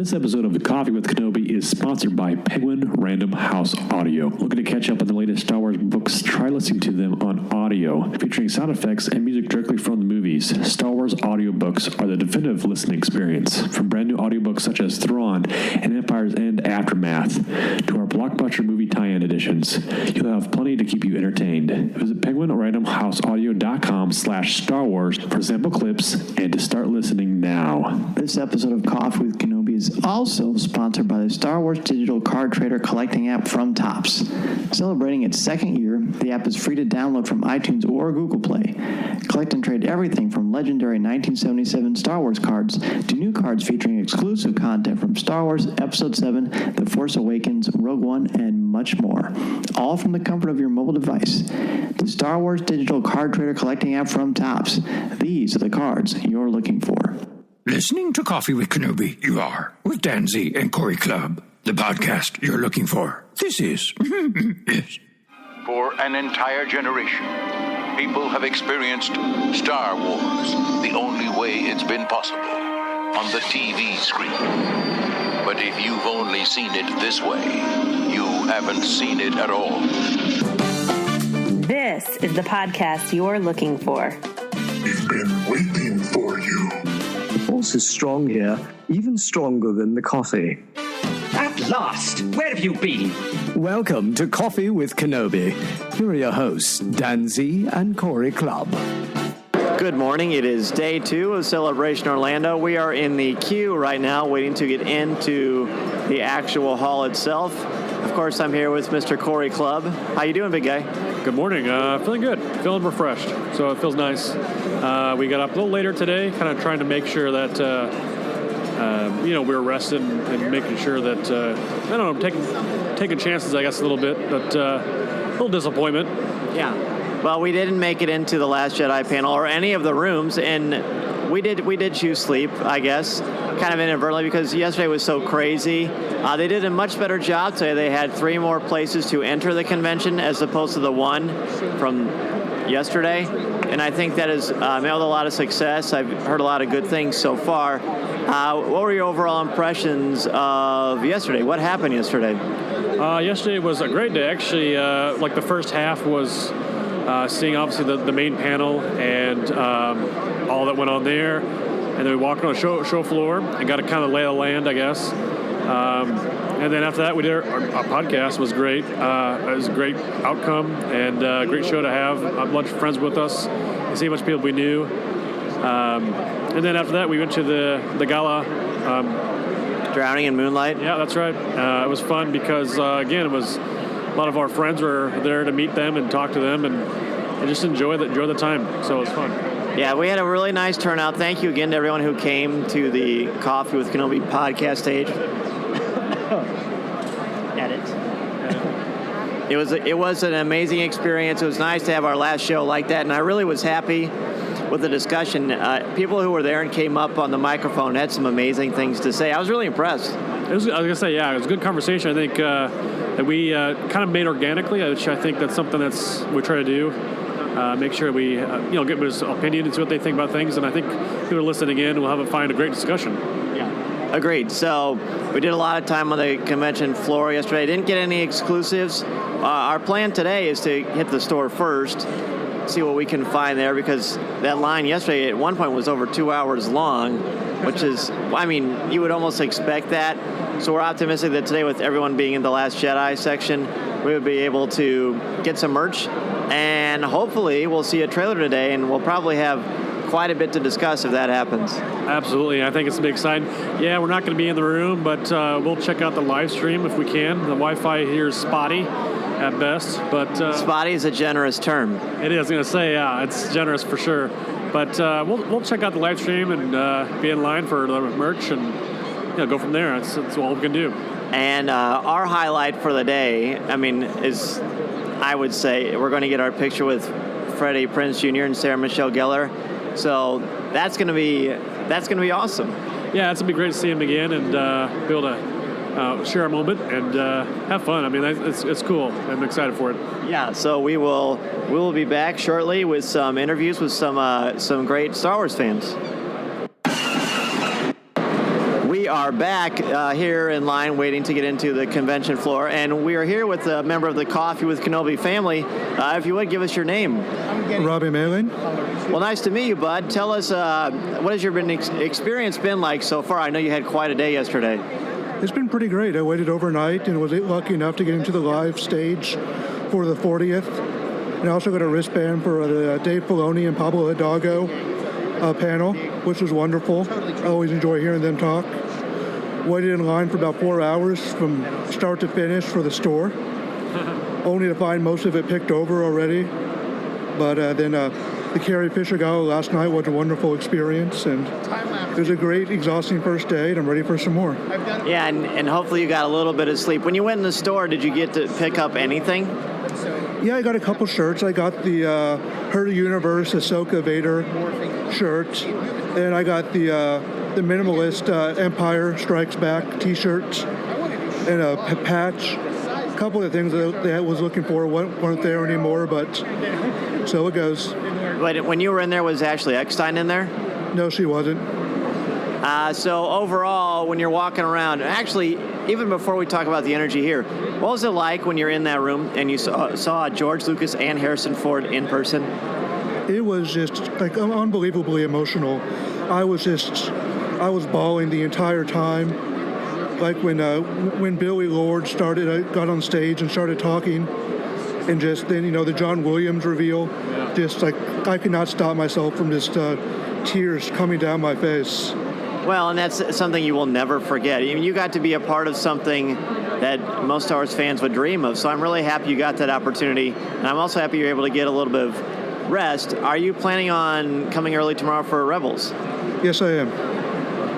This episode of Coffee with Kenobi is sponsored by Penguin Random House Audio. Looking to catch up on the latest Star Wars books? Try listening to them on audio, featuring sound effects and music directly from the movies. Star Wars audiobooks are the definitive listening experience. From brand new audiobooks such as Thrawn and Empire's End Aftermath to our blockbuster movie tie-in editions, you'll have plenty to keep you entertained. Visit penguinrandomhouseaudio.com/Star Wars for sample clips and to start listening now. This episode of Coffee with Kenobi is also sponsored by the Star Wars digital card trader collecting app from Topps. Celebrating its second year, the app is free to download from iTunes or Google Play. Collect and trade everything from legendary 1977 Star Wars cards to new cards featuring exclusive content from Star Wars Episode 7, The Force Awakens, Rogue One, and much more. All from the comfort of your mobile device. The Star Wars digital card trader collecting app from Topps. These are the cards you're looking for. Listening to Coffee with Kenobi, you are, with Dan Z and Cory Clubb, the podcast you're looking for. This is, yes. For an entire generation, people have experienced Star Wars the only way it's been possible, on the TV screen. But if you've only seen it this way, you haven't seen it at all. This is the podcast you're looking for. We've been waiting for you. The force is strong here, even stronger than the coffee. At last! Where have you been? Welcome to Coffee with Kenobi. Here are your hosts, Dan Z and Cory Clubb. Good morning. It is day 2 of Celebration Orlando. We are in the queue right now, waiting to get into the actual hall itself. Of course, I'm here with Mr. Cory Clubb. How you doing, big guy? Good morning. Feeling good. Feeling refreshed. So it feels nice. We got up a little later today, kind of trying to make sure that, we were rested and making sure that, taking chances, I guess, a little bit, but a little disappointment. Yeah. Well, we didn't make it into the Last Jedi panel or any of the rooms, and we did choose sleep, I guess, kind of inadvertently because yesterday was so crazy. They did a much better job today. They had 3 more places to enter the convention as opposed to the 1 from yesterday, and I think that has mailed a lot of success. I've heard a lot of good things so far. What were your overall impressions of yesterday? What happened yesterday? Yesterday was a great day. Actually, the first half was seeing obviously the main panel and all that went on there, and then we walked on the show floor and got to kind of lay the land, I guess. And then after that, we did our podcast. Was great. It was a great outcome and a great show to have a bunch of friends with us and see how much people we knew. And then after that, we went to the gala. Drowning in Moonlight? Yeah, that's right. It was fun because, again, it was a lot of our friends were there to meet them and talk to them and just enjoy the time. So it was fun. Yeah, we had a really nice turnout. Thank you again to everyone who came to the Coffee with Kenobi podcast stage. Edit. It was an amazing experience. It was nice to have our last show like that, and I really was happy with the discussion. People who were there and came up on the microphone had some amazing things to say. I was really impressed. I was going to say, yeah, it was a good conversation. I think that we kind of made organically, which I think that's something we try to do. Make sure we, get people's opinion and see what they think about things. And I think people are listening in. We'll find a great discussion. Yeah, agreed. So we did a lot of time on the convention floor yesterday. Didn't get any exclusives. Our plan today is to hit the store first, see what we can find there, because that line yesterday at one point was over 2 hours long, which is, you would almost expect that. So we're optimistic that today, with everyone being in the Last Jedi section, we would be able to get some merch, and hopefully we'll see a trailer today, and we'll probably have quite a bit to discuss if that happens. Absolutely. I think it's a big sign. Yeah, we're not going to be in the room, but we'll check out the live stream if we can. The Wi-Fi here is spotty at best, but spotty is a generous term. It is. I was going to say, yeah, it's generous for sure. But we'll check out the live stream and be in line for the merch and go from there. That's all we can do. And our highlight for the day, is, I would say, we're going to get our picture with Freddie Prinze Jr. and Sarah Michelle Gellar. So that's going to be awesome. Yeah, it's going to be great to see him again and be able to share a moment and have fun. It's cool. I'm excited for it. Yeah, so we will be back shortly with some interviews with some great Star Wars fans. We are back here in line waiting to get into the convention floor, and we are here with a member of the Coffee with Kenobi family. If you would, give us your name. Robbie Malin. Well, nice to meet you, bud. Tell us, what has your experience been like so far? I know you had quite a day yesterday. It's been pretty great. I waited overnight and was lucky enough to get into the live stage for the 40th. And I also got a wristband for the Dave Filoni and Pablo Hidalgo panel, which was wonderful. I always enjoy hearing them talk. Waited in line for about 4 hours from start to finish for the store, only to find most of it picked over already. But then the Carrie Fisher Gala last night was a wonderful experience, and it was a great, exhausting first day, and I'm ready for some more. Yeah, and hopefully you got a little bit of sleep. When you went in the store, did you get to pick up anything? Yeah, I got a couple shirts. I got the Her Universe Ahsoka Vader shirt, and I got the Minimalist Empire Strikes Back t-shirts and a patch. A couple of things that I was looking for weren't there anymore, but so it goes. But when you were in there, was Ashley Eckstein in there? No, she wasn't. So overall, when you're walking around, actually, even before we talk about the energy here, what was it like when you're in that room and you saw George Lucas and Harrison Ford in person? It was just like unbelievably emotional. I was bawling the entire time. Like when Billy Lord got on stage and started talking, and just then the John Williams reveal, just like I could not stop myself from just tears coming down my face. Well, and that's something you will never forget. You got to be a part of something that most Star Wars fans would dream of. So I'm really happy you got that opportunity, and I'm also happy you're able to get a little bit of rest. Are you planning on coming early tomorrow for Rebels? Yes, I am.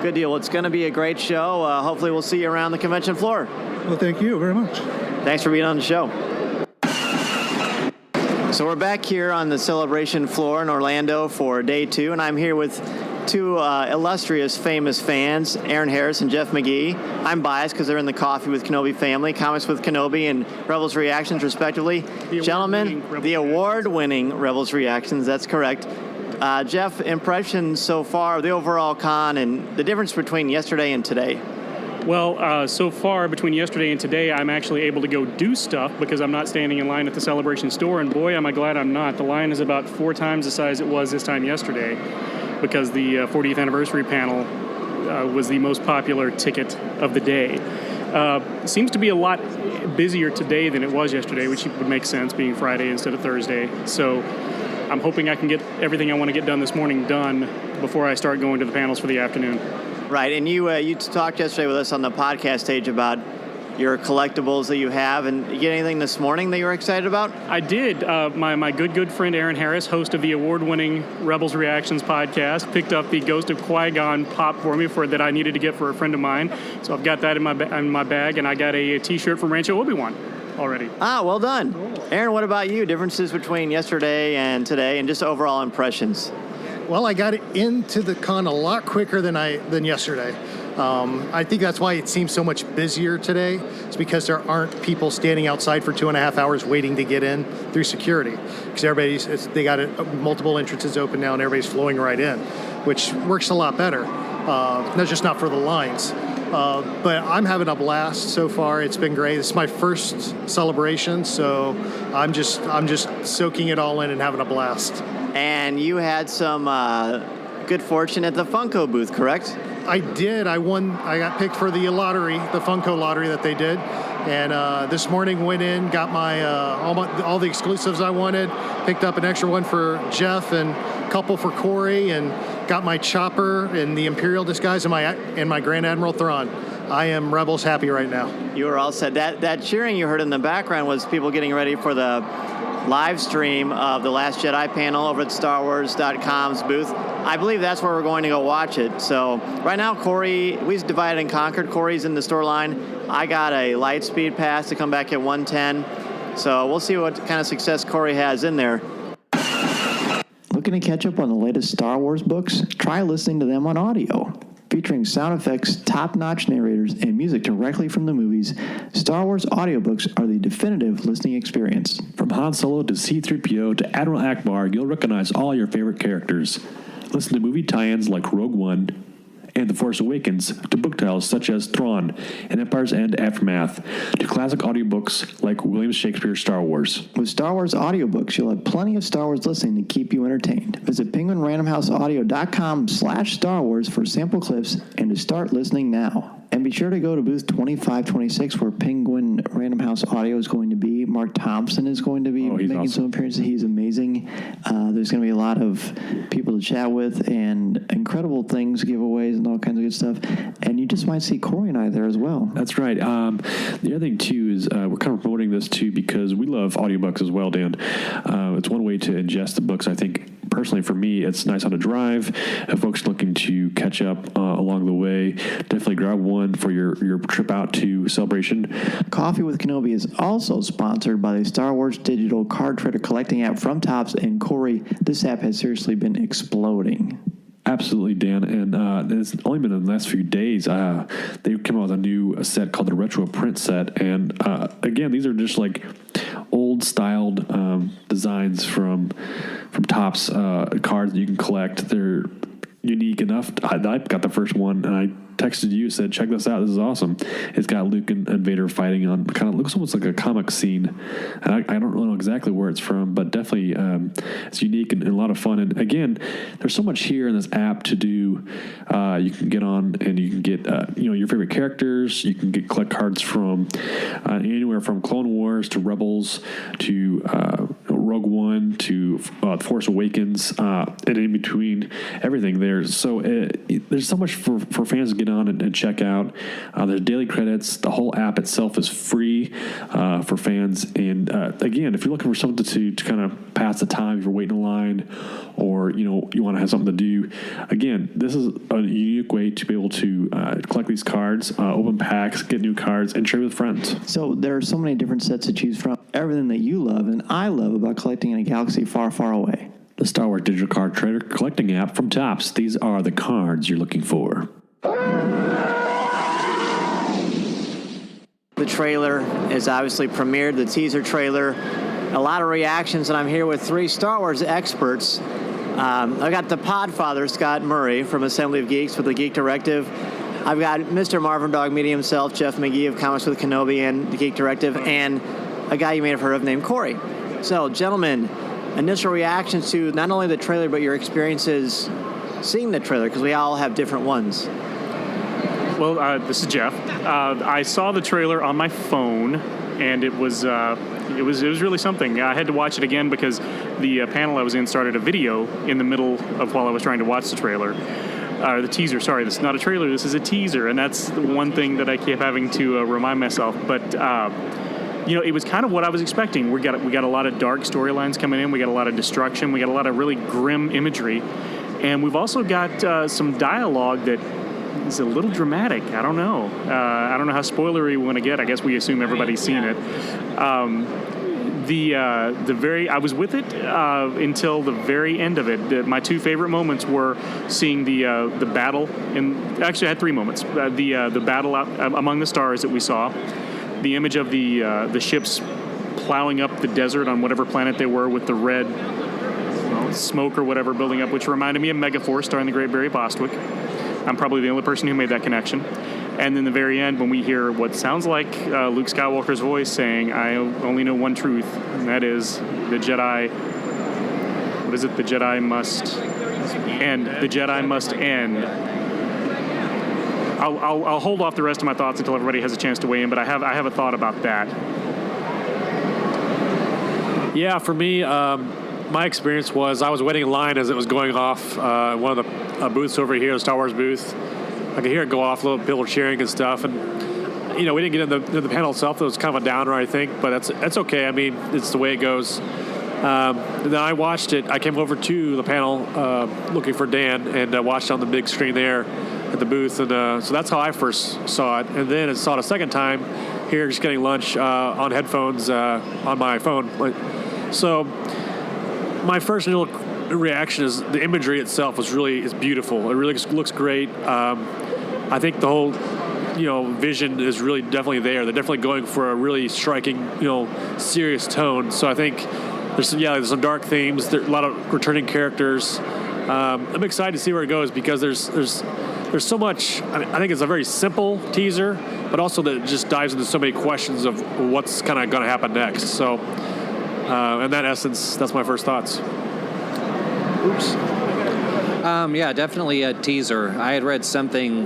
Good deal. It's going to be a great show. Hopefully we'll see you around the convention floor. Well, thank you very much. Thanks for being on the show. So we're back here on the celebration floor in Orlando for day 2, and I'm here with two illustrious, famous fans, Aaron Harris and Jeff McGee. I'm biased because they're in the Coffee with Kenobi family, Comics with Kenobi and Rebels Reactions, respectively. Gentlemen, the award-winning Rebels Reactions, that's correct. Jeff, impressions so far of the overall con and the difference between yesterday and today? Well, so far between yesterday and today, I'm actually able to go do stuff because I'm not standing in line at the Celebration store, and boy, am I glad I'm not. The line is about 4 times the size it was this time yesterday because the 40th anniversary panel was the most popular ticket of the day. Seems to be a lot busier today than it was yesterday, which would make sense, being Friday instead of Thursday. So I'm hoping I can get everything I want to get done this morning done before I start going to the panels for the afternoon. Right, and you talked yesterday with us on the podcast stage about your collectibles that you have, and you get anything this morning that you were excited about? I did. My good friend Aaron Harris, host of the award-winning Rebels Reactions podcast, picked up the Ghost of Qui-Gon pop for me that I needed to get for a friend of mine. So I've got that in my bag, and I got a T-shirt from Rancho Obi-Wan already. Well done. Cool. Aaron, what about you? Differences between yesterday and today, and just overall impressions? Well, I got into the con a lot quicker than yesterday. I think that's why it seems so much busier today. It's because there aren't people standing outside for 2.5 hours waiting to get in through security. Because they got multiple entrances open now, and everybody's flowing right in, which works a lot better. Not for the lines. But I'm having a blast so far. It's been great. It's my first celebration, so I'm just soaking it all in and having a blast. And you had some good fortune at the Funko booth, correct? I did. I won. I got picked for the lottery, the Funko lottery that they did. And this morning went in, got all the exclusives I wanted, picked up an extra one for Jeff and a couple for Cory, and got my Chopper and the Imperial disguise and my Grand Admiral Thrawn. I am Rebels happy right now. You were all set. That cheering you heard in the background was people getting ready for the live stream of the Last Jedi panel over at StarWars.com's booth. I believe that's where we're going to go watch it. So right now, Cory, we divided and conquered. Cory's in the store line. I got a Lightspeed pass to come back at 1:10. So we'll see what kind of success Cory has in there. Looking to catch up on the latest Star Wars books? Try listening to them on audio. Featuring sound effects, top-notch narrators, and music directly from the movies, Star Wars audiobooks are the definitive listening experience. From Han Solo to C-3PO to Admiral Akbar, you'll recognize all your favorite characters. Listen to movie tie-ins like Rogue One, and The Force Awakens, to book titles such as Thrawn and Empire's End Aftermath, to classic audiobooks like William Shakespeare's Star Wars. With Star Wars audiobooks, you'll have plenty of Star Wars listening to keep you entertained. Visit penguinrandomhouseaudio.com/Star Wars for sample clips and to start listening now. And be sure to go to booth 2526 where Penguin Random House Audio is going to be. Mark Thompson is going to be making some appearances. He's amazing. There's going to be a lot of people to chat with and incredible things, giveaways, and all kinds of good stuff. And you just might see Cory and I there as well. That's right. The other thing, too, is we're kind of promoting this, too, because we love audiobooks as well, Dan. It's one way to ingest the books, I think. Personally, for me, it's nice on a drive. If folks looking to catch up along the way, definitely grab one for your trip out to Celebration. Coffee with Kenobi is also sponsored by the Star Wars digital card trader collecting app from Topps. And Cory, this app has seriously been exploding. Absolutely, Dan, and it's only been in the last few days. They came out with a new set called the Retro Print Set, and again, these are just like old-styled designs from Topps cards that you can collect. They're unique enough. I got the first one, and I texted you, said, check this out, this is awesome. It's got Luke and Vader fighting on, kind of looks almost like a comic scene. And I don't really know exactly where it's from, but definitely it's unique and a lot of fun. And again, there's so much here in this app to do. You can get on and you can get your favorite characters. You can collect cards from anywhere from Clone Wars to Rebels to Rogue One to Force Awakens, and in between, everything there. So there's so much for fans to get on and check out. There's daily credits. The whole app itself is free for fans. And again, if you're looking for something to kind of pass the time, if you're waiting in line, or you want to have something to do, again, this is a unique way to be able to collect these cards, open packs, get new cards, and share with friends. So there are so many different sets to choose from. Everything that you love and I love about collecting in a galaxy far, far away. The Star Wars digital card trader collecting app from Topps. These are the cards you're looking for. The trailer is obviously premiered, the teaser trailer. A lot of reactions, and I'm here with three Star Wars experts. I got the Podfather, Scott Murray, from Assembly of Geeks with the Geek Directive. I've got Mr. Marvin Dog Media himself, Jeff McGee of Comics with Kenobi and the Geek Directive, and a guy you may have heard of named Cory. So, gentlemen, initial reactions to not only the trailer, but your experiences seeing the trailer, because we all have different ones. Well, this is Jeff. I saw the trailer on my phone, and it was really something. I had to watch it again because the panel I was in started a video in the middle of while I was trying to watch the trailer. The teaser, sorry, this is not a trailer, this is a teaser, and that's the one thing that I kept having to remind myself. But it was kind of what I was expecting. We got a lot of dark storylines coming in. We got a lot of destruction. We got a lot of really grim imagery, and we've also got some dialogue that is a little dramatic. I don't know. I don't know how spoilery we want to get. I guess we assume everybody's seen it. I was with it until the very end of it. My two favorite moments were seeing the battle. Actually, I had three moments. The battle out among the stars that we saw. The image of the ships plowing up the desert on whatever planet they were with the red smoke or whatever building up, which reminded me of Megaforce starring the great Barry Bostwick. I'm probably the only person who made that connection. And then the very end, when we hear what sounds like Luke Skywalker's voice saying, I only know one truth, and that is the Jedi... What is it? The Jedi must end. The Jedi must end. I'll hold off the rest of my thoughts until everybody has a chance to weigh in, but I have a thought about that. Yeah, for me, my experience was I was waiting in line as it was going off. One of the booths over here, the Star Wars booth. I could hear it go off, a little people cheering and stuff. And, we didn't get into the panel itself. It was kind of a downer, I think, but that's okay. I mean, it's the way it goes. Then I watched it. I came over to the panel looking for Dan and watched on the big screen there at the booth. And so that's how I first saw it. And then I saw it a second time here, just getting lunch on headphones on my phone. So my first little reaction is the imagery itself is beautiful. It really looks great. I think the whole vision is really definitely there. They're definitely going for a really striking serious tone. So I think there's some dark themes. There's a lot of returning characters. I'm excited to see where it goes because there's there's so much. I think it's a very simple teaser, but also that it just dives into so many questions of what's kind of going to happen next. So, in that essence, that's my first thoughts. Oops. Yeah, definitely a teaser. I had read something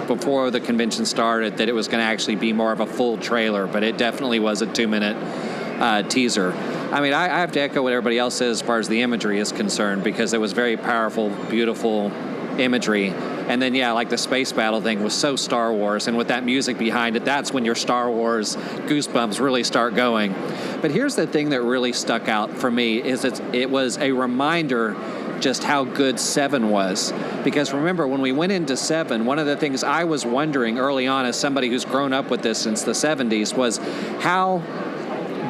before the convention started that it was going to actually be more of a full trailer, but it definitely was a 2-minute teaser. I mean, I have to echo what everybody else says as far as the imagery is concerned, because it was very powerful, beautiful imagery. And then, yeah, like the space battle thing was so Star Wars, and with that music behind it, that's when your Star Wars goosebumps really start going. But here's the thing that really stuck out for me is it was a reminder just how good 7 was. Because remember, when we went into 7, one of the things I was wondering early on as somebody who's grown up with this since the 70s was how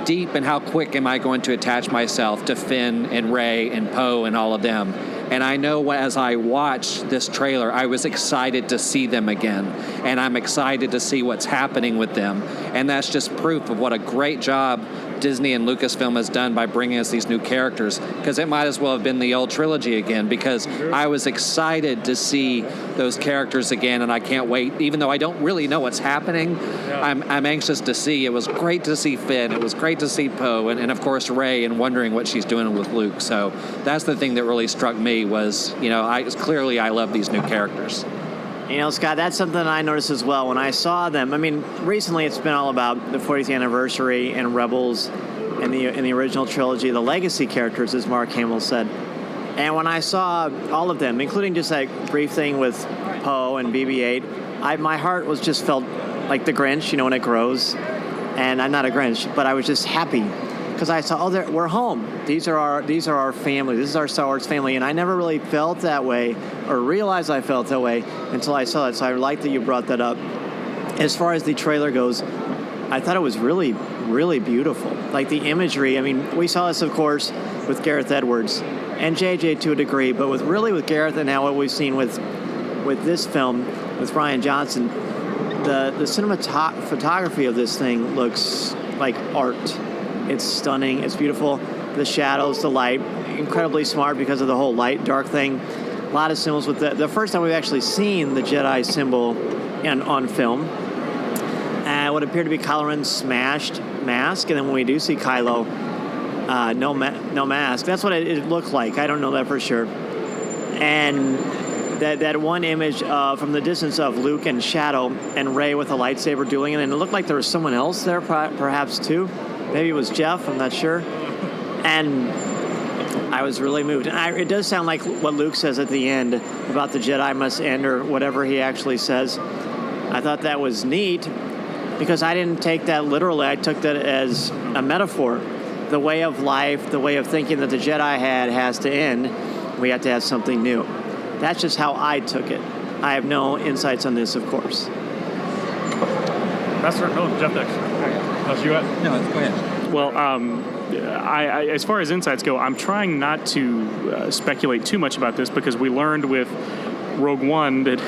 deep and how quick am I going to attach myself to Finn and Rey and Poe and all of them. And I know as I watched this trailer, I was excited to see them again. And I'm excited to see what's happening with them. And that's just proof of what a great job Disney and Lucasfilm has done by bringing us these new characters, because it might as well have been the old trilogy again, because I was excited to see those characters again, and I can't wait. Even though I don't really know what's happening, I'm anxious to see. It was great to see Finn. It was great to see Poe, and of course Rey, and wondering what she's doing with Luke. So that's the thing that really struck me was, clearly I love these new characters. Scott, that's something I noticed as well when I saw them. I mean, recently it's been all about the 40th anniversary and Rebels in the original trilogy, the legacy characters, as Mark Hamill said. And when I saw all of them, including just that brief thing with Poe and BB-8, my heart was just felt like the Grinch, when it grows. And I'm not a Grinch, but I was just happy because I saw, we're home. These are our family. This is our Star Wars family. And I never really felt that way or realized I felt that way until I saw it. So I like that you brought that up. As far as the trailer goes, I thought it was really, really beautiful. Like the imagery. I mean, we saw this, of course, with Gareth Edwards and JJ to a degree, but with Gareth and now what we've seen with this film with Rian Johnson, the cinematography of this thing looks like art. It's stunning. It's beautiful. The shadows, the light, incredibly smart because of the whole light-dark thing. A lot of symbols with the first time we've actually seen the Jedi symbol on film. What appeared to be Kylo Ren's smashed mask, and then when we do see Kylo, no mask. That's what it looked like. I don't know that for sure. And that one image from the distance of Luke and Shadow and Rey with a lightsaber dueling, and it looked like there was someone else there, perhaps too. Maybe it was Jeff, I'm not sure. And I was really moved. And it does sound like what Luke says at the end about the Jedi must end, or whatever he actually says. I thought that was neat because I didn't take that literally. I took that as a metaphor. The way of life, the way of thinking that the Jedi has to end. We have to have something new. That's just how I took it. I have no insights on this, of course. That's right. No, Jeff next. How's you at? No, go ahead. Well, I, as far as insights go, I'm trying not to speculate too much about this because we learned with Rogue One that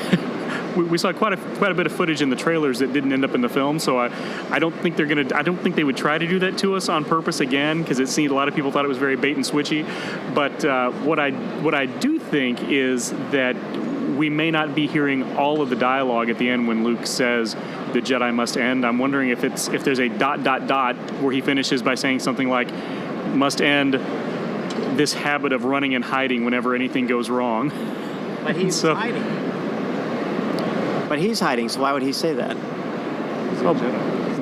we saw quite a bit of footage in the trailers that didn't end up in the film. So I don't think I don't think they would try to do that to us on purpose again, because it seemed a lot of people thought it was very bait and switchy. But what I do think is that we may not be hearing all of the dialogue at the end when Luke says the Jedi must end. I'm wondering if there's a ... where he finishes by saying something like, must end this habit of running and hiding whenever anything goes wrong. But he's hiding. But he's hiding, so why would he say that?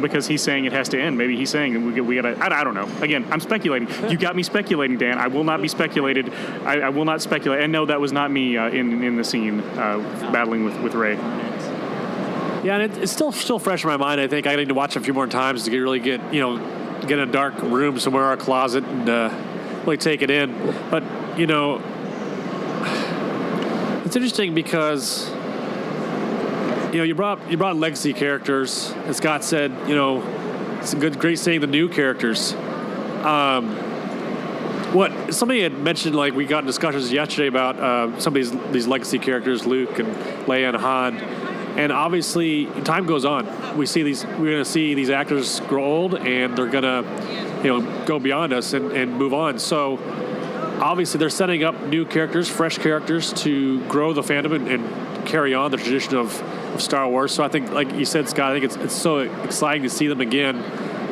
Because he's saying it has to end. Maybe he's saying we gotta. I don't know. Again, I'm speculating. You got me speculating, Dan. I will not be speculated. I will not speculate. And no, that was not me in the scene battling with Rey. Yeah, and it's still fresh in my mind. I think I need to watch it a few more times to really get in a dark room somewhere or a closet and really take it in. But it's interesting because you brought legacy characters. As Scott said, it's great saying the new characters. What somebody had mentioned, like we got in discussions yesterday about some of these legacy characters, Luke and Leia and Han. And obviously, time goes on. We're going to see these actors grow old, and they're going to, go beyond us and move on. So, obviously, they're setting up new characters, fresh characters to grow the fandom and carry on the tradition of Star Wars. So I think, like you said, Scott, I think it's so exciting to see them again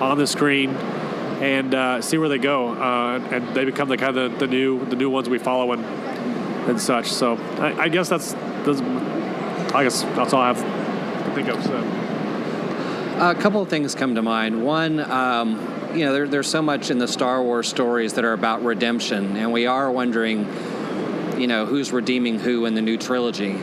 on the screen and see where they go, and they become the kind of the new ones we follow and such. So I guess that's all I have to think of. So. A couple of things come to mind. One, there's so much in the Star Wars stories that are about redemption, and we are wondering, who's redeeming who in the new trilogy.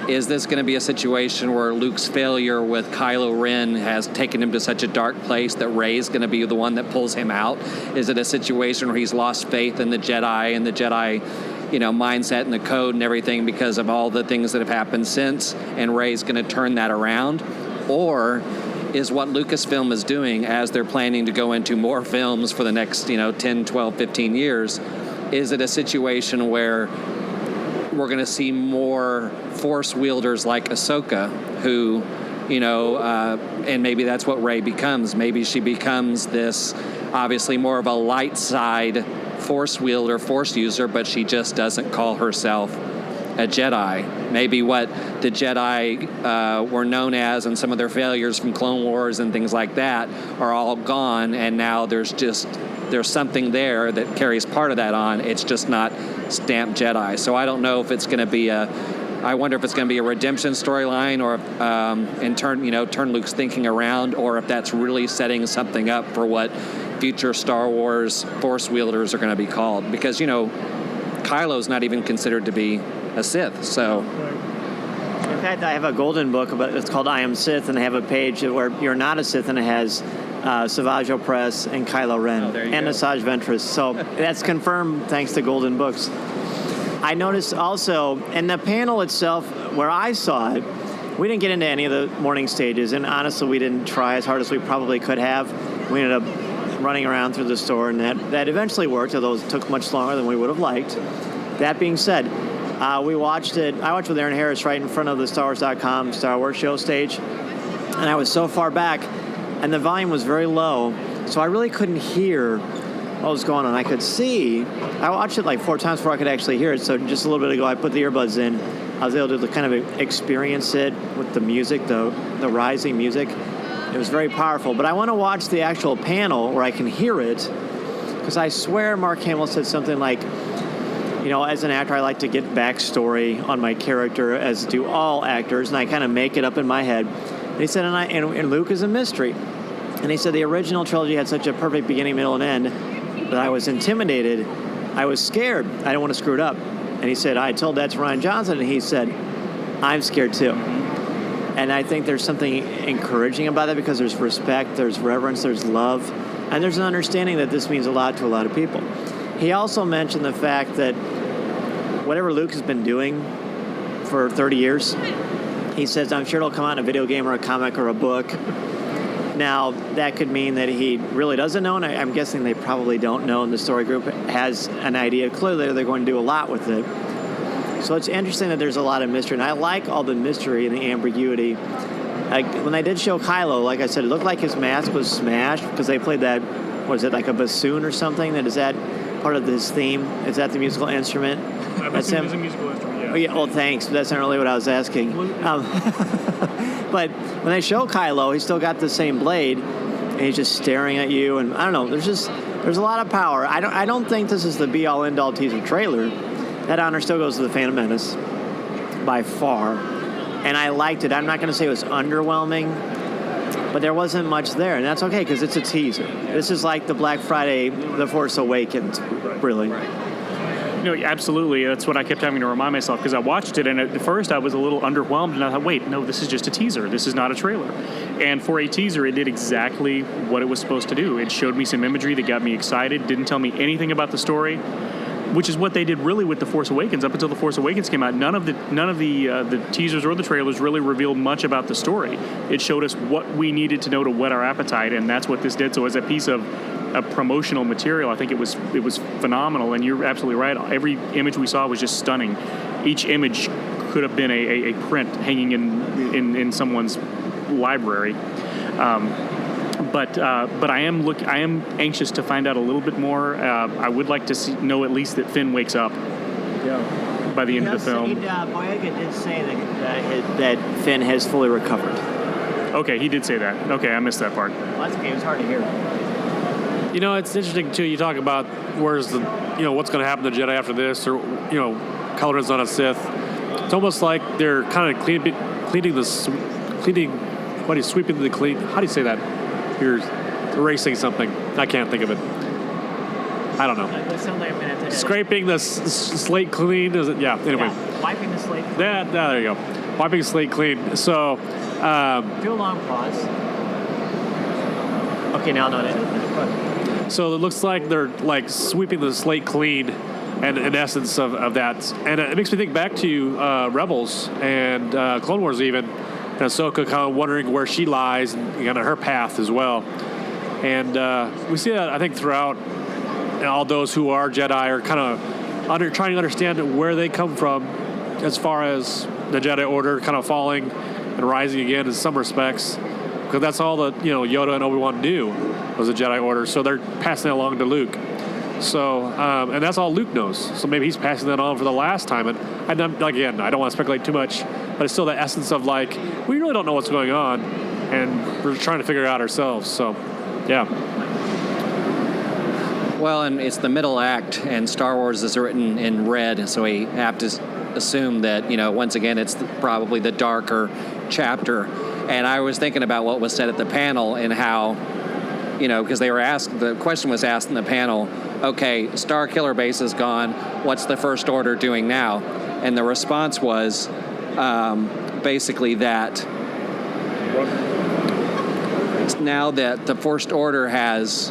Is this going to be a situation where Luke's failure with Kylo Ren has taken him to such a dark place that Rey's going to be the one that pulls him out? Is it a situation where he's lost faith in the Jedi and the Jedi, mindset and the code and everything because of all the things that have happened since, and Rey's going to turn that around? Or is what Lucasfilm is doing, as they're planning to go into more films for the next, 10, 12, 15 years, is it a situation where we're going to see more Force wielders like Ahsoka, who, and maybe that's what Rey becomes. Maybe she becomes this, obviously more of a light side Force wielder, Force user, but she just doesn't call herself a Jedi. Maybe what the Jedi were known as and some of their failures from Clone Wars and things like that are all gone, and now there's something there that carries part of that on. It's just not stamped Jedi. So I don't know if it's going to be I wonder if it's going to be a redemption storyline, or turn Luke's thinking around, or if that's really setting something up for what future Star Wars Force wielders are going to be called. Because, Kylo's not even considered to be a Sith, so... In fact, I have a golden book, it's called I Am Sith, and I have a page where you're not a Sith, and it has Savage Opress and Kylo Ren and Asajj Ventress. So that's confirmed thanks to Golden Books. I noticed also, in the panel itself, where I saw it, we didn't get into any of the morning stages, and honestly, we didn't try as hard as we probably could have. We ended up running around through the store, and that eventually worked, although it took much longer than we would have liked. That being said, we watched it. I watched with Aaron Harris right in front of the StarWars.com Star Wars show stage, and I was so far back, and the volume was very low, so I really couldn't hear what was going on. I could see. I watched it like 4 times before I could actually hear it, so just a little bit ago I put the earbuds in. I was able to kind of experience it with the music, the rising music. It was very powerful, but I want to watch the actual panel where I can hear it, because I swear Mark Hamill said something like, as an actor, I like to get backstory on my character, as do all actors, and I kind of make it up in my head. And he said, and Luke is a mystery. And he said the original trilogy had such a perfect beginning, middle, and end that I was intimidated. I was scared. I didn't want to screw it up. And he said, I told that to Rian Johnson, and he said, I'm scared too. And I think there's something encouraging about it, because there's respect, there's reverence, there's love, and there's an understanding that this means a lot to a lot of people. He also mentioned the fact that whatever Luke has been doing for 30 years, he says, I'm sure it'll come out in a video game or a comic or a book. Now, that could mean that he really doesn't know, and I'm guessing they probably don't know, and the story group has an idea. Clearly, they're going to do a lot with it. So it's interesting that there's a lot of mystery, and I like all the mystery and the ambiguity. When they did show Kylo, like I said, it looked like his mask was smashed, because they played that, like a bassoon or something? Is that part of his theme? Is that the musical instrument? That's him. Is a musical instrument, yeah. Oh, yeah. Well, thanks. That's not really what I was asking. But when they show Kylo, he's still got the same blade, and he's just staring at you. And I don't know. There's a lot of power. I don't think this is the be-all, end-all teaser trailer. That honor still goes to the Phantom Menace by far, and I liked it. I'm not going to say it was underwhelming, but there wasn't much there, and that's okay, because it's a teaser. This is like the Black Friday, The Force Awakens, really. Absolutely. That's what I kept having to remind myself, because I watched it, and at first I was a little underwhelmed, and I thought, wait, no, this is just a teaser. This is not a trailer. And for a teaser, it did exactly what it was supposed to do. It showed me some imagery that got me excited, didn't tell me anything about the story, which is what they did really with The Force Awakens. Up until The Force Awakens came out, none of the teasers or the trailers really revealed much about the story. It showed us what we needed to know to whet our appetite, and that's what this did. So as a piece of promotional material, I think it was phenomenal. And you're absolutely right. Every image we saw was just stunning. Each image could have been a print hanging in someone's library. But I am anxious to find out a little bit more. I would like to know at least that Finn wakes up. Yeah. by the end of the film. Boyega did say that Finn has fully recovered. Okay, he did say that. Okay, I missed that part. Well, that's okay. It was hard to hear. It's interesting too. You talk about where's the, what's going to happen to Jedi after this, or Calorin's not a Sith. It's almost like they're kind of sweeping the clean. How do you say that? You're erasing something. I can't think of it. I don't know. Scraping the slate clean. Is it? Yeah. Anyway. Yeah, wiping the slate clean. Yeah. There you go. Wiping the slate clean. So. Do a long pause. Okay. Now no. So it looks like they're like sweeping the slate clean, and in essence of that, and it makes me think back to Rebels and Clone Wars even, and Ahsoka kind of wondering where she lies and kind of her path as well. And we see that I think throughout all those who are Jedi are kind of trying to understand where they come from, as far as the Jedi Order kind of falling and rising again in some respects, because that's all that Yoda and Obi-Wan knew was the Jedi Order. So they're passing it along to Luke. So and that's all Luke knows. So maybe he's passing that on for the last time. And again, I don't want to speculate too much, but it's still the essence of like we really don't know what's going on, and we're trying to figure it out ourselves. So yeah. Well, and it's the middle act, and Star Wars is written in red, so we have to assume that, once again, it's probably the darker chapter. And I was thinking about what was said at the panel and how, because the question was asked in the panel, okay, Star Killer Base is gone, what's the First Order doing now? And the response was basically that now that the First Order has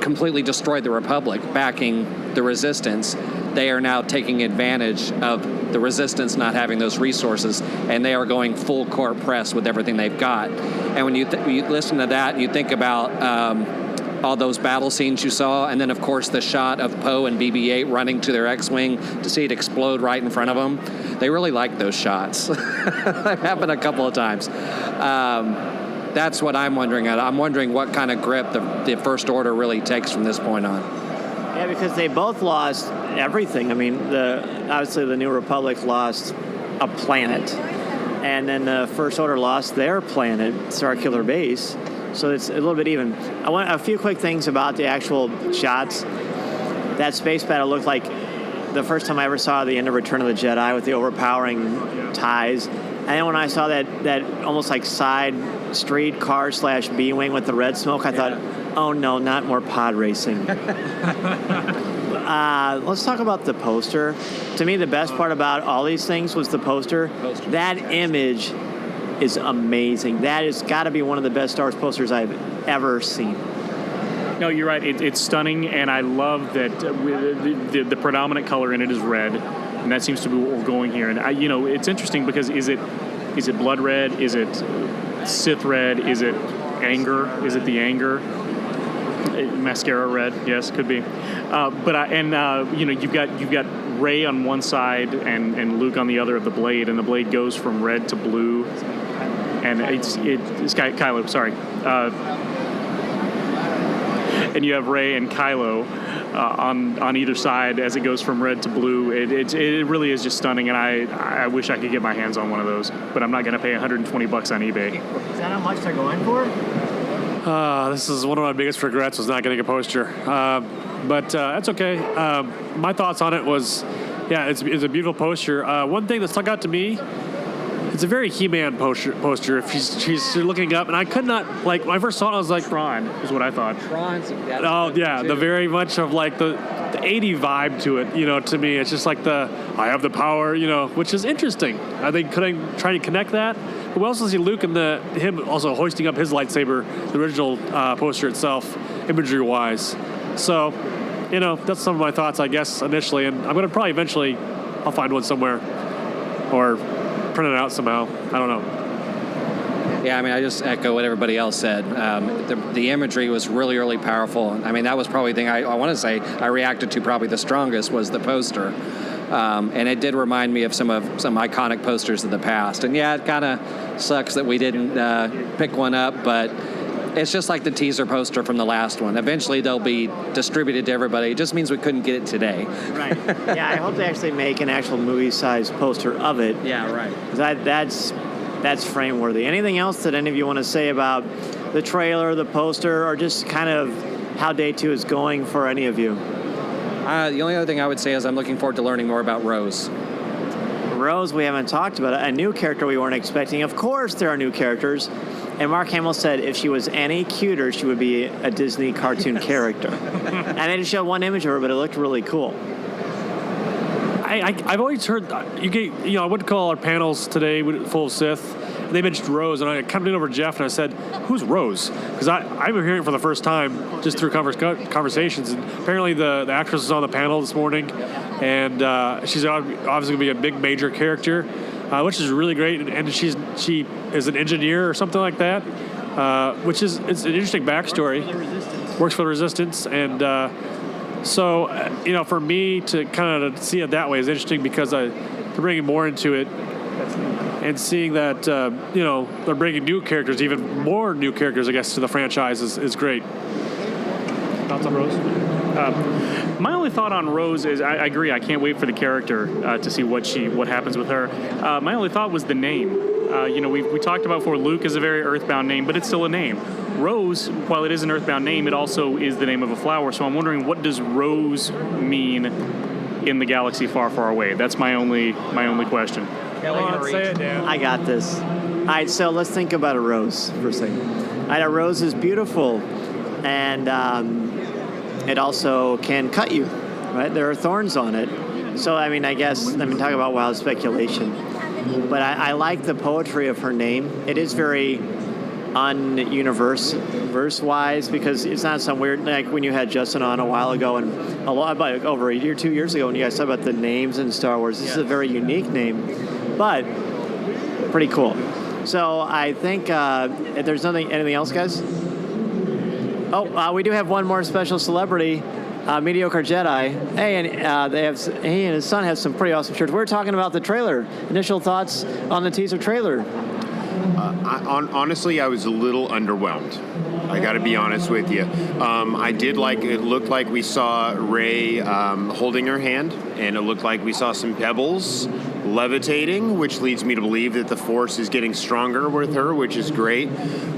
completely destroyed the Republic, backing the Resistance, they are now taking advantage of the Resistance not having those resources, and they are going full court press with everything they've got. And when you listen to that, you think about all those battle scenes you saw, and then of course the shot of Poe and BB-8 running to their X-Wing to see it explode right in front of them. They really like those shots. That happened a couple of times. That's what I'm wondering. I'm wondering what kind of grip the First Order really takes from this point on. Yeah, because they both lost everything. I mean, obviously the New Republic lost a planet, and then the First Order lost their planet, Star Killer Base. So it's a little bit even. I want a few quick things about the actual shots. That space battle looked like the first time I ever saw the end of Return of the Jedi with the overpowering ties. And then when I saw that almost like side street car / B-wing with the red smoke, I thought, oh no, not more pod racing. Let's talk about the poster. To me, the best part about all these things was the poster. That image is amazing. That has got to be one of the best Star Wars posters I've ever seen. No, you're right. It's stunning, and I love that the predominant color in it is red, and that seems to be what we're going here. And it's interesting because is it blood red? Is it Sith red? Is it anger? Is it the anger? Mascara red? Yes, could be. You've got Rey on one side and Luke on the other of the blade, and the blade goes from red to blue, and it's Kylo. Sorry. And you have Rey and Kylo on either side as it goes from red to blue. It really is just stunning, and I wish I could get my hands on one of those, but I'm not going to pay $120 on eBay. Is that how much they're going for? This is one of my biggest regrets was not getting a poster, but that's okay. My thoughts on it was, it's a beautiful poster. One thing that stuck out to me. It's a very He-Man poster. If she's looking up, and I could not, when I first saw it, I was like, Tron is what I thought. Tron's. The very much of the 80 vibe to it. To me, it's just like I have the power. Which is interesting. I think trying to connect that. But we also see Luke and him also hoisting up his lightsaber, the original poster itself, imagery-wise. So, that's some of my thoughts, I guess, initially, and I'm going to probably eventually, I'll find one somewhere, or print it out somehow. I don't know. Yeah, I just echo what everybody else said. The imagery was really, really powerful. That was probably the thing I want to say I reacted to probably the strongest was the poster. And it did remind me of some iconic posters of the past. And yeah, it kind of sucks that we didn't pick one up, but It's just like the teaser poster from the last one. Eventually, they'll be distributed to everybody. It just means we couldn't get it today. Right. Yeah, I hope they actually make an actual movie-sized poster of it. Yeah, right. 'Cause that's frame-worthy. Anything else that any of you want to say about the trailer, the poster, or just kind of how Day 2 is going for any of you? The only other thing I would say is I'm looking forward to learning more about Rose. Rose, we haven't talked about a new character we weren't expecting. Of course, there are new characters. And Mark Hamill said if she was any cuter, she would be a Disney cartoon character. And they just showed one image of her, but it looked really cool. I've always heard I went to call our panels today full of Sith. They mentioned Rose, and I kind of leaned over to Jeff and I said, "Who's Rose?" Because I've been hearing it for the first time just through conversations. And apparently the actress was on the panel this morning, and she's obviously going to be a big major character, which is really great. And she is an engineer or something like that, which is it's an interesting backstory. Works for the Resistance, and so for me to kind of see it that way is interesting because they're bringing more into it. And seeing that, they're bringing new characters, even more new characters, I guess, to the franchise is great. Thoughts on Rose? My only thought on Rose is I agree. I can't wait for the character to see what happens with her. My only thought was the name. We talked about before, Luke is a very earthbound name, but it's still a name. Rose, while it is an earthbound name, it also is the name of a flower. So I'm wondering, what does Rose mean in the galaxy far, far away? That's my only question. Come on, say it, Dan. I got this. All right, so let's think about a rose for a second. All right, a rose is beautiful, and it also can cut you, right? There are thorns on it. So, I mean, talk about wild speculation. But I like the poetry of her name. It is very verse-wise, because it's not some weird, like when you had Justin on a while ago, and about over a year, 2 years ago, when you guys talked about the names in Star Wars. This is a very unique name, but pretty cool. So I think if there's anything else, guys? We do have one more special celebrity, Mediocre Jedi. Hey, and he and his son have some pretty awesome shirts. We're talking about the trailer. Initial thoughts on the teaser trailer? Honestly, I was a little underwhelmed. I got to be honest with you. I did like it. Looked like we saw Rey holding her hand, and it looked like we saw some pebbles levitating, which leads me to believe that the Force is getting stronger with her, which is great.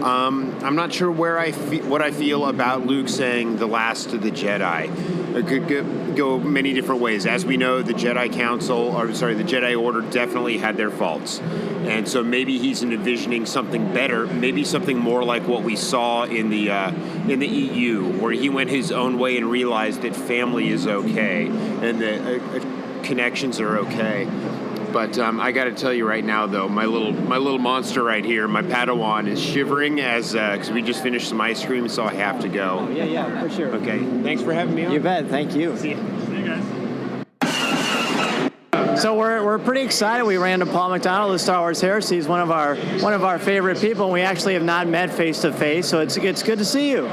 I'm not sure what I feel about Luke saying the last of the Jedi. It could go many different ways. As we know, the Jedi Order definitely had their faults. And so maybe he's envisioning something better, maybe something more like what we saw in the EU, where he went his own way and realized that family is okay and that connections are okay. But I got to tell you right now, though, my little monster right here, my Padawan, is shivering because we just finished some ice cream, so I have to go. Oh, yeah, for sure. Okay, thanks for having me on. You bet. Thank you. See you guys. So we're pretty excited. We ran into Paul McDonald of Star Wars Heresies, one of our favorite people, and we actually have not met face to face. So it's good to see you.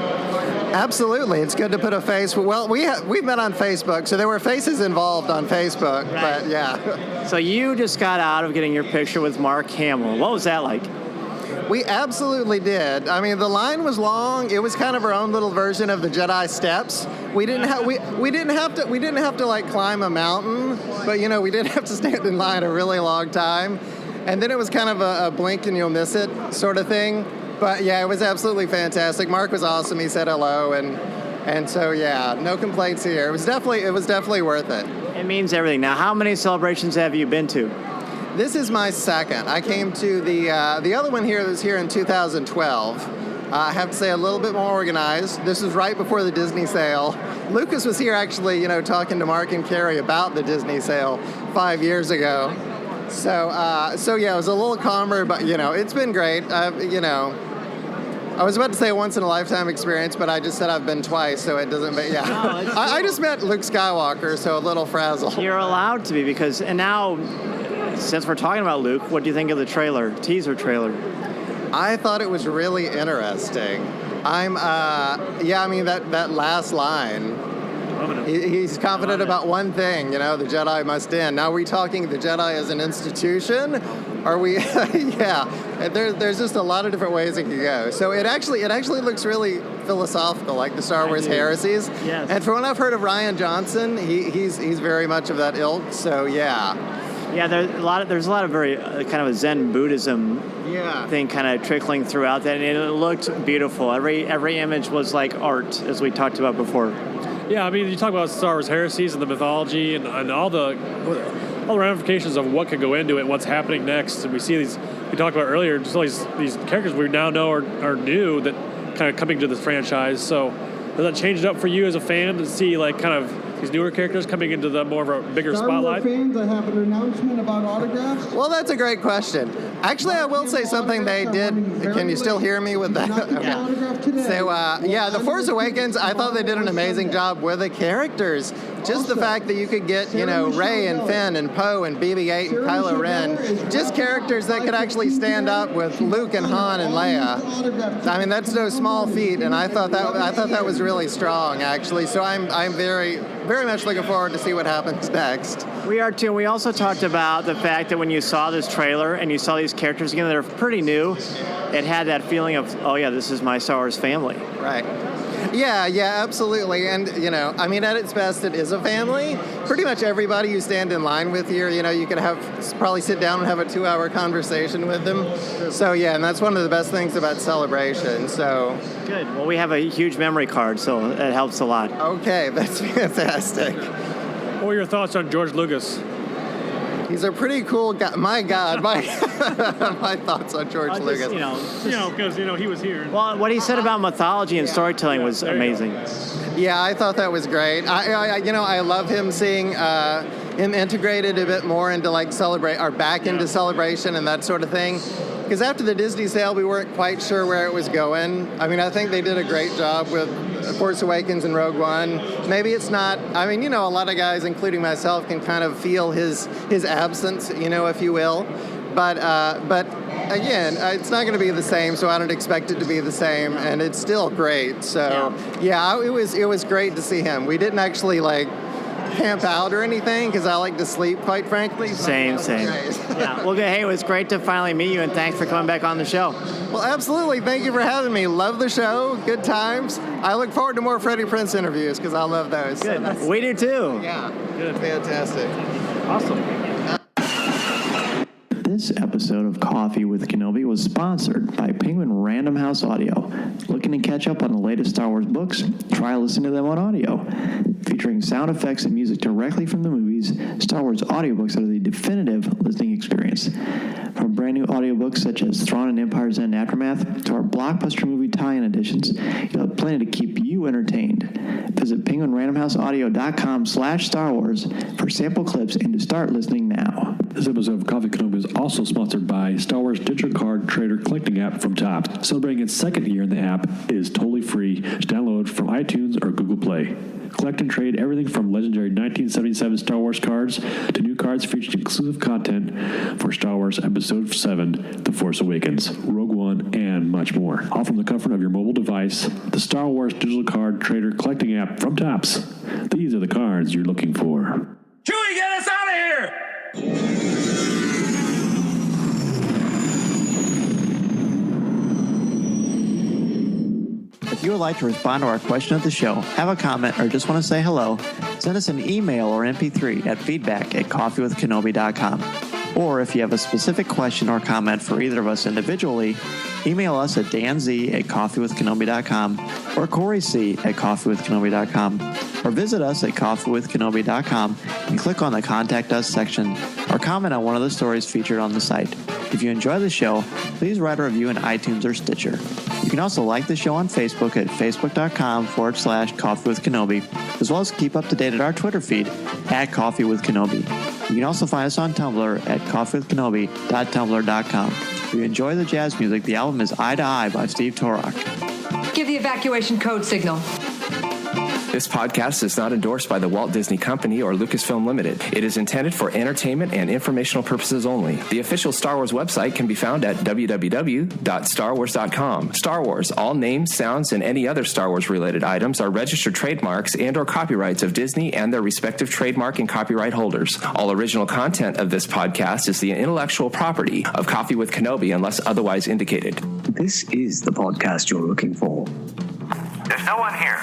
Absolutely, it's good to put a face. Well, we've met on Facebook, so there were faces involved on Facebook. Right. But yeah. So you just got out of getting your picture with Mark Hamill. What was that like? We absolutely did. I mean, the line was long. It was kind of our own little version of the Jedi steps. We didn't have to like climb a mountain, but we did have to stand in line a really long time. And then it was kind of a blink and you'll miss it sort of thing. But yeah, it was absolutely fantastic. Mark was awesome. He said hello, and so yeah, no complaints here. It was definitely worth it. It means everything. Now, how many celebrations have you been to? This is my second. I came to the other one here that was here in 2012. I have to say a little bit more organized. This was right before the Disney sale. Lucas was here actually, talking to Mark and Carrie about the Disney sale 5 years ago. So yeah, it was a little calmer, but it's been great. I was about to say a once-in-a-lifetime experience, but I just said I've been twice, so it doesn't... But yeah, no, I just met Luke Skywalker, so a little frazzled. You're allowed to be, and now, since we're talking about Luke, what do you think of the teaser trailer? I thought it was really interesting. That last line... He's confident about one thing, the Jedi must end. Now, are we talking the Jedi as an institution, or Are we? Yeah. There's just a lot of different ways it could go. So it actually looks really philosophical, like the Star Wars Heresies. Yes. And from what I've heard of Ryan Johnson, he's very much of that ilk. So yeah. Yeah, there's a lot of very kind of a Zen Buddhism thing kind of trickling throughout that, and it looked beautiful. Every image was like art, as we talked about before. Yeah, I mean, you talk about Star Wars Heresies and the mythology and all the ramifications of what could go into it, what's happening next. And we see these, we talked about earlier, just all these characters we now know are new that kind of coming to the franchise. So does that change it up for you as a fan to see like kind of these newer characters coming into the more of a bigger spotlight? Star Wars fans, I have an announcement about autographs. Well, that's a great question. Actually, I will say something they did. Can you still hear me with that? Okay. So, The Force Awakens, I thought they did an amazing job with the characters. Just the fact that you could get, Rey and Finn and Poe and BB-8 and Kylo Ren, just characters that could actually stand up with Luke and Han and Leia. I mean, that's no small feat, and I thought that was really strong, actually. So I'm very, very much looking forward to see what happens next. We are too. We also talked about the fact that when you saw this trailer and you saw these characters again that are pretty new, it had that feeling of, oh yeah, this is my Star Wars family. Right. Yeah, absolutely. And, I mean, at its best, it is a family. Pretty much everybody you stand in line with here, you could probably sit down and have a 2-hour conversation with them. So, yeah, and that's one of the best things about Celebration. So good. Well, we have a huge memory card, so it helps a lot. Okay, that's fantastic. What were your thoughts on George Lucas? He's a pretty cool guy. My God, my thoughts on George Lucas. Because he was here. Well, what he said about mythology and storytelling was amazing. Yeah, I thought that was great. I love him seeing him integrated a bit more into into Celebration and that sort of thing. Because after the Disney sale, we weren't quite sure where it was going. I mean, I think they did a great job with Force Awakens and Rogue One. Maybe it's not, a lot of guys, including myself, can kind of feel his absence, if you will. But again, it's not going to be the same, so I don't expect it to be the same, and it's still great. So, it was great to see him. We didn't actually, camp out or anything because I like to sleep, quite frankly. Same. Yeah. Well, hey, it was great to finally meet you, and thanks for coming back on the show. Well, absolutely. Thank you for having me. Love the show. Good times. I look forward to more Freddie Prinze interviews because I love those. Good. So we do too. Yeah. Good. Fantastic. Awesome. This episode of Coffee with Kenobi was sponsored by Penguin Random House Audio. Looking to catch up on the latest Star Wars books? Try listening to them on audio. Featuring sound effects and music directly from the movies, Star Wars audiobooks are the definitive listening experience. From brand new audiobooks such as Thrawn and Empire's End Aftermath to our blockbuster movie tie-in editions, you'll have plenty to keep you entertained. Visit penguinrandomhouseaudio.com/Star Wars for sample clips and to start listening now. This episode of Coffee Kenobi is also sponsored by Star Wars Digital Card Trader Collecting app from Topps. Celebrating its second year in the app, it is totally free to download from iTunes or Google Play. Collect and trade everything from legendary 1977 Star Wars cards to new cards featuring exclusive content for Star Wars Episode 7, The Force Awakens, Rogue One, and much more. All from the comfort of your mobile device, the Star Wars Digital Card Trader Collecting app from Topps. These are the cards you're looking for. Chewie, get us out of here! If you would like to respond to our question of the show, have a comment, or just want to say hello, send us an email or MP3 at feedback@coffeewithkenobi.com. Or if you have a specific question or comment for either of us individually, email us at danz@coffeewithkenobi.com or coryc@coffeewithkenobi.com, or visit us at coffeewithkenobi.com and click on the Contact Us section or comment on one of the stories featured on the site. If you enjoy the show, please write a review in iTunes or Stitcher. You can also like the show on Facebook at facebook.com/coffeewithkenobi, as well as keep up to date at our Twitter feed at Coffee with Kenobi. You can also find us on Tumblr at coffeewithkenobi.tumblr.com. If you enjoy the jazz music, the album is Eye to Eye by Steve Torok. Give the evacuation code signal. This podcast is not endorsed by the Walt Disney Company or Lucasfilm Limited. It is intended for entertainment and informational purposes only. The official Star Wars website can be found at www.starwars.com. Star Wars, all names, sounds, and any other Star Wars-related items are registered trademarks and/or copyrights of Disney and their respective trademark and copyright holders. All original content of this podcast is the intellectual property of Coffee with Kenobi unless otherwise indicated. This is the podcast you're looking for. There's no one here.